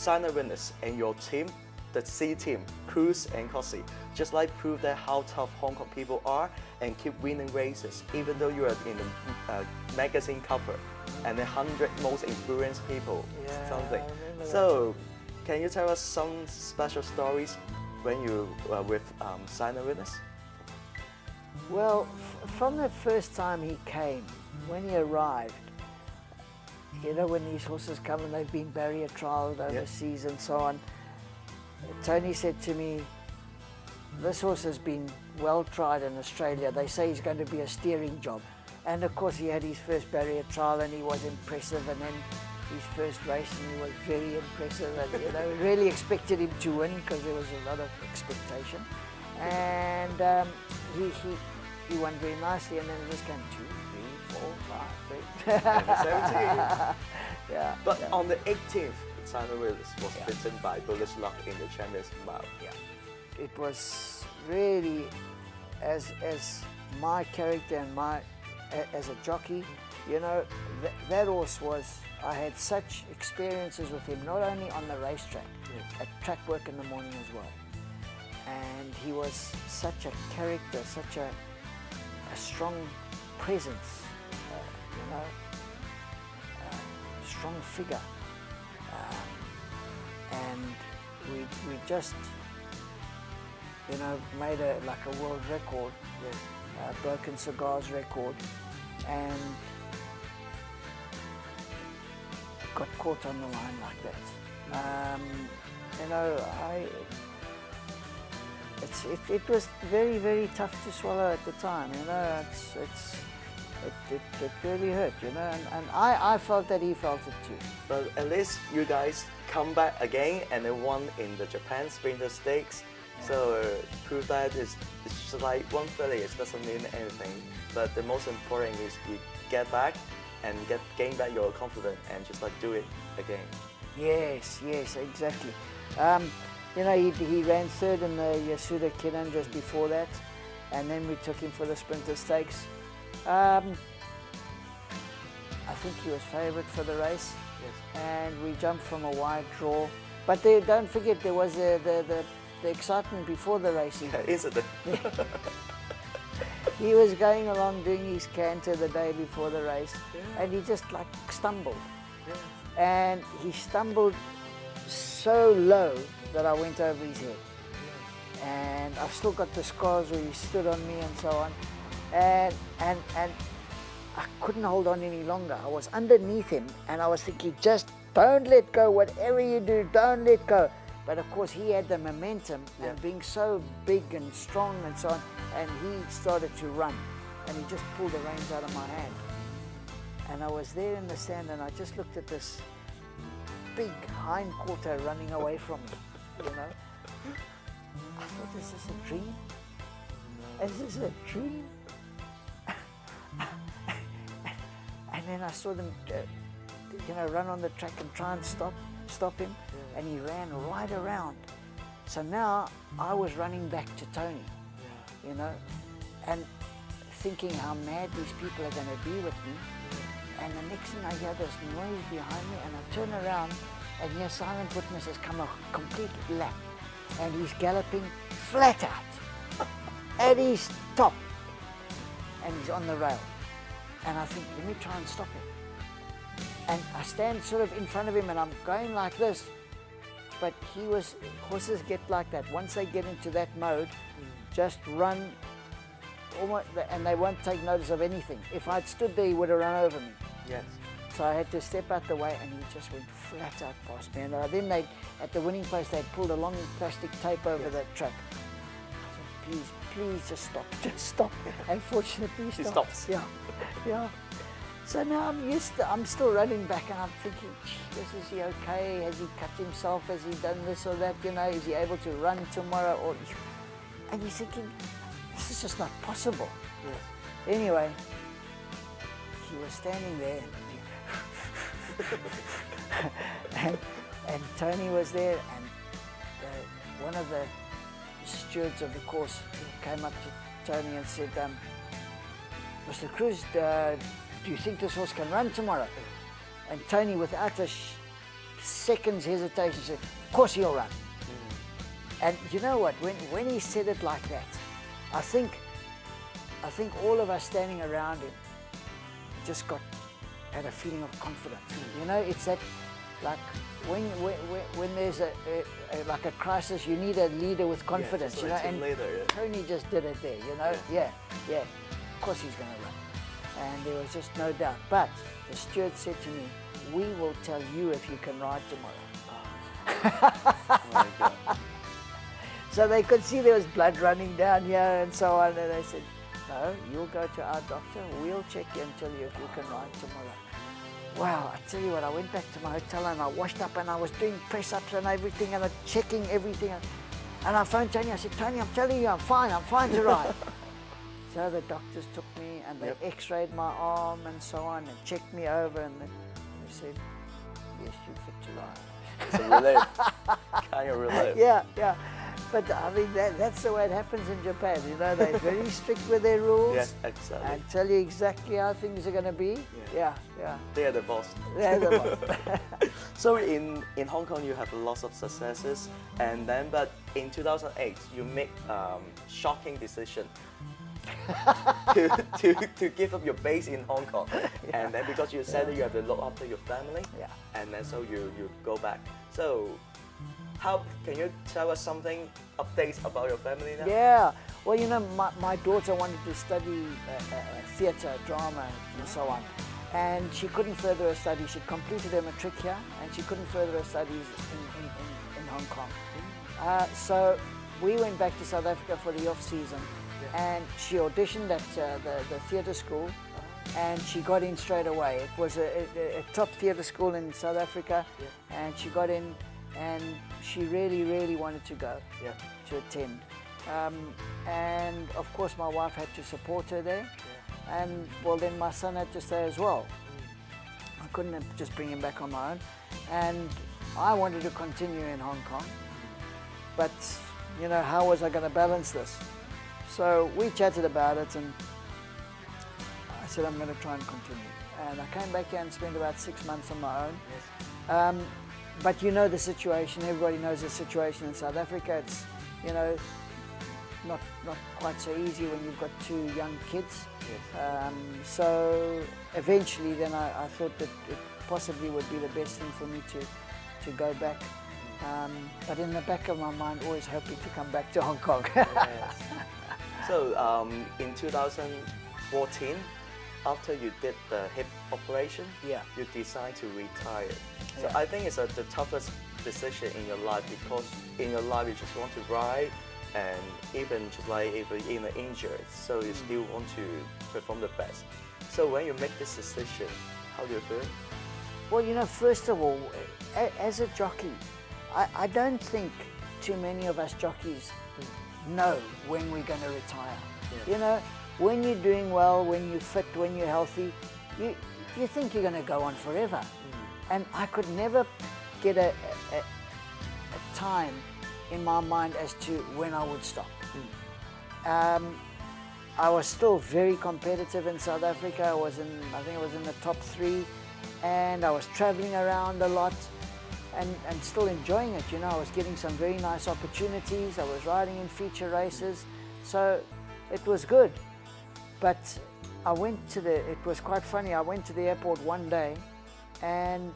sign a witness and your team, the C team, Cruz and Cossi, just like prove that how tough Hong Kong people are and keep winning races, even though you are in the magazine cover and the 100 most influenced people, something. So, can you tell us some special stories when you were with sign a witness? Well, from the first time he came, when he arrived, you know, when these horses come and they've been barrier trialed overseas and so on, Tony said to me, this horse has been well tried in Australia. They say he's going to be a steering job. And of course he had his first barrier trial and he was impressive, and then his first race and he was very impressive, and you know, really expected him to win because there was a lot of expectation. And he won very nicely, and then it just came 2, 3, 4, 5, 6. And 17. Yeah. But on the 18th, Simon Willis was beaten by Bullish Luck in the Chinese mile. Yeah. It was really, as my character and as a jockey, you know, that horse was, I had such experiences with him, not only on the racetrack, at track work in the morning as well. And he was such a character, such a strong presence, you know, strong figure. And we just, you know, made like a world record, broken cigars record, and got caught on the line like that. You know, it was very, very tough to swallow at the time. You know, it really hurt. You know, and I felt that he felt it too. But at least you guys come back again and then won in the Japan Sprinter Stakes. So prove that it's just like one failure, it doesn't mean anything. But the most important is you get back and gain back your confidence and just like do it again. Yes, exactly. You know, he ran third in the Yasuda Kirin just before that, and then we took him for the Sprinter Stakes. I think he was favourite for the race, and we jumped from a wide draw. But don't forget, there was the excitement before the racing. Incident. He was going along doing his canter the day before the race, and he just like stumbled. And he stumbled so low that I went over his head. And I've still got the scars where he stood on me and so on. And I couldn't hold on any longer. I was underneath him and I was thinking, just don't let go, whatever you do, don't let go. But of course he had the momentum and being so big and strong and so on, and he started to run and he just pulled the reins out of my hand. And I was there in the sand and I just looked at this big hind quarter running away from me, you know. I thought, is this a dream? Is this a dream? And then I saw them, you know, run on the track and try and stop him, and he ran right around. So now I was running back to Tony, you know, and thinking how mad these people are going to be with me. And the next thing I hear this noise behind me, and I turn around, and here Silent Witness has come a complete lap, and he's galloping flat out at his top, and he's on the rail. And I think, let me try and stop him. And I stand sort of in front of him and I'm going like this, but horses get like that. Once they get into that mode, just run, almost, and they won't take notice of anything. If I'd stood there, he would have run over me. Yes. So I had to step out the way and he just went flat out past me. And then at the winning place, they pulled a long plastic tape over that track. I said, please just stop. And fortunately he stopped. Yeah. So now I'm still running back and I'm thinking, is he okay? Has he cut himself? Has he done this or that? You know, is he able to run tomorrow? And you're thinking, this is just not possible. Yes. Anyway, he was standing there and Tony was there, and one of the stewards of the course came up to Tony and said, Mr. Cruz, do you think this horse can run tomorrow? And Tony, without a seconds hesitation. Said, of course he'll run. And you know what? When he said it like that, I think all of us standing around him just had a feeling of confidence. You know, it's that, like when there's like a crisis, you need a leader with confidence. Yeah, you know, and leader, Tony just did it there. You know, yeah. Of course he's going to run, and there was just no doubt. But the steward said to me, "We will tell you if you can ride tomorrow." Oh my God. So they could see there was blood running down here and so on, and they said, "No, you'll go to our doctor, we'll check you and tell you if you can ride tomorrow." Wow, I tell you what, I went back to my hotel and I washed up and I was doing press-ups and everything and checking everything. And I phoned Tony, I said, "Tony, I'm telling you, I'm fine to ride." So the doctors took me and they x-rayed my arm and so on and checked me over, and they said, "Yes, you're fit to ride." It's a relief. Kind of relief. Yeah. But I mean, that's the way it happens in Japan. You know, they're very strict with their rules. Yes, exactly. And tell you exactly how things are going to be. Yeah. They are the boss. They're the boss. So in Hong Kong, you have lots of successes, and then but in 2008, you make shocking decision to give up your base in Hong Kong, and then because you said that you have to look after your family, and then so you go back. So how can you tell us something updates about your family now? Yeah, well, you know, my daughter wanted to study theatre, drama, and so on, and she couldn't further her studies. She completed her matric here, and she couldn't further her studies in Hong Kong. So we went back to South Africa for the off-season, and she auditioned at the theatre school, and she got in straight away. It was a top theatre school in South Africa, and she got in, and she really wanted to go to attend. And of course my wife had to support her there, and well, then my son had to stay as well. I couldn't just bring him back on my own, and I wanted to continue in Hong Kong, but you know, how was I going to balance this? So we chatted about it, and I said I'm going to try and continue. And I came back here and spent about 6 months on my own. But you know the situation, everybody knows the situation in South Africa. It's, you know, not quite so easy when you've got 2 young kids. So eventually then I thought that it possibly would be the best thing for me to go back. But in the back of my mind, always hoping to come back to Hong Kong. So in 2014, after you did the hip operation, you decided to retire. So I think it's the toughest decision in your life, because in your life you just want to ride, and even just like if you're injured, so you still want to perform the best. So when you make this decision, how do you feel? Well, you know, first of all, as a jockey, I don't think too many of us jockeys know when we're going to retire. You know, when you're doing well, when you're fit, when you're healthy, you think you're going to go on forever. And I could never get a time in my mind as to when I would stop. I was still very competitive in South Africa. I think I was in the top 3, and I was traveling around a lot. And still enjoying it, you know. I was getting some very nice opportunities. I was riding in feature races, so it was good. But it was quite funny, I went to the airport one day and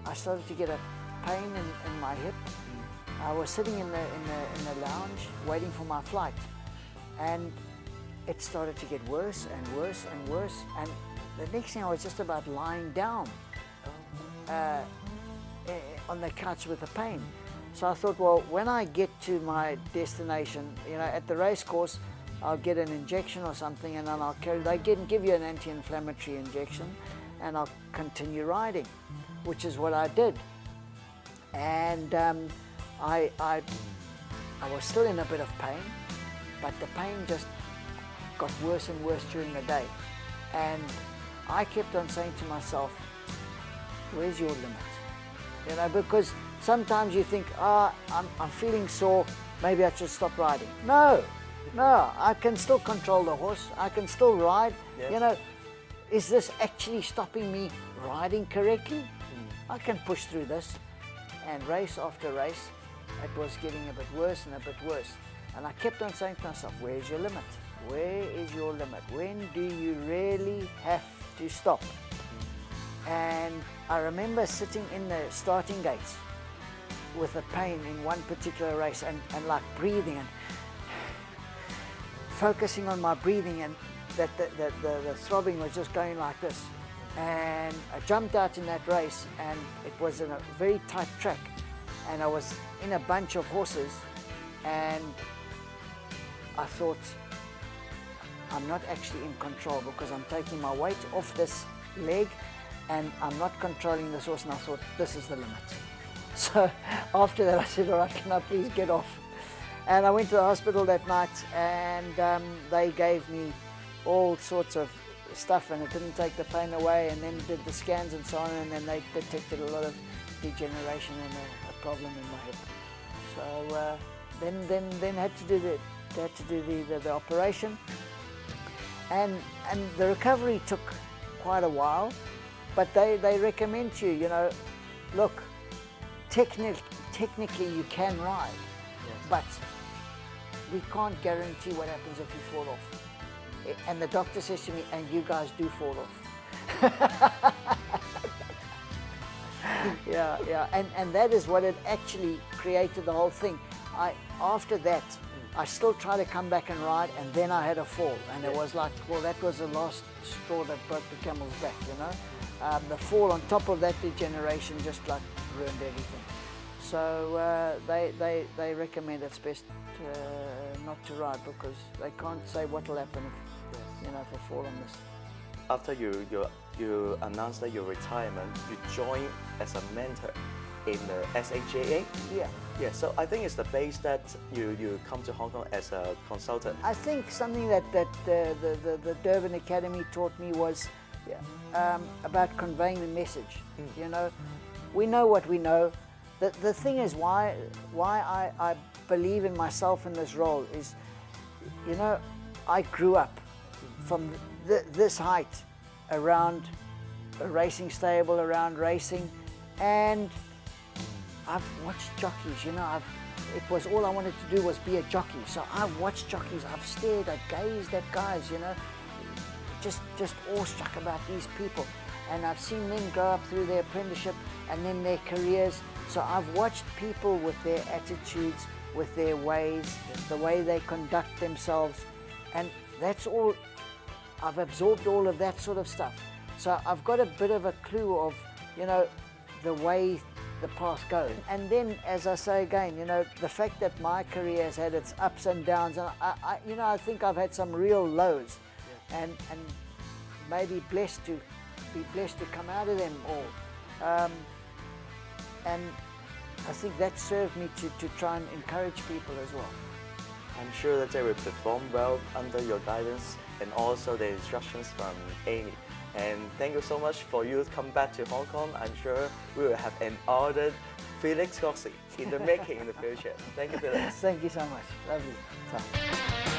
I started to get a pain in my hip. I was sitting in the lounge waiting for my flight, and it started to get worse and worse and worse, and the next thing I was just about lying down on the couch with the pain. So I thought, well, when I get to my destination, you know, at the race course, I'll get an injection or something, and then I'll give you an anti-inflammatory injection, and I'll continue riding, which is what I did. And I was still in a bit of pain, but the pain just got worse and worse during the day. And I kept on saying to myself, where's your limit? You know, because sometimes you think, I'm feeling sore, maybe I should stop riding. No, I can still control the horse, I can still ride. You know, is this actually stopping me riding correctly? I can push through this. and race after race, it was getting a bit worse and a bit worse. And I kept on saying to myself, where's your limit? Where is your limit? When do you really have to stop? And I remember sitting in the starting gates with a pain in one particular race and like breathing and focusing on my breathing, and that the throbbing was just going like this. And I jumped out in that race, and it was in a very tight track, and I was in a bunch of horses, and I thought, I'm not actually in control because I'm taking my weight off this leg and I'm not controlling this horse, and I thought, this is the limit. So after that I said, all right, can I please get off? And I went to the hospital that night, and they gave me all sorts of stuff, and it didn't take the pain away, and then did the scans and so on, and then they detected a lot of degeneration and a problem in my hip. So then had to do the operation, and the recovery took quite a while, but they recommend to you, you know, look, technically you can ride, yes, but we can't guarantee what happens if you fall off. And the doctor says to me, and you guys do fall off. Yeah, and that is what it actually created the whole thing. After that, I still tried to come back and ride, and then I had a fall, and it was like, well, that was the last straw that broke the camel's back, you know. The fall on top of that degeneration just like ruined everything. So they recommend it's best not to ride, because they can't say what will happen if, yes, you know, if I fall on this. After you announced that your retirement, you joined as a mentor in the SAJA? Yeah. Yeah, so I think it's the base that you come to Hong Kong as a consultant. I think something that the Durban Academy taught me was about conveying the message. You know, we know what we know. The thing is, why I believe in myself in this role is, you know, I grew up from this height around a racing stable, around racing, and I've watched jockeys, you know, it was all I wanted to do was be a jockey. So I've watched jockeys, I've stared, I've gazed at guys, you know, just awestruck about these people. And I've seen men grow up through their apprenticeship and then their careers. So I've watched people with their attitudes, with their ways, the way they conduct themselves. And that's all, I've absorbed all of that sort of stuff. So I've got a bit of a clue of, you know, the way the path goes. And then, as I say again, you know, the fact that my career has had its ups and downs, and you know, I think I've had some real lows, and maybe be blessed to come out of them all. And I think that served me to try and encourage people as well. I'm sure that they will perform well under your guidance and also the instructions from Amy. And thank you so much for you to come back to Hong Kong. I'm sure we will have another Felix Rossi in the making in the future. Thank you, Felix. Thank you so much. Lovely.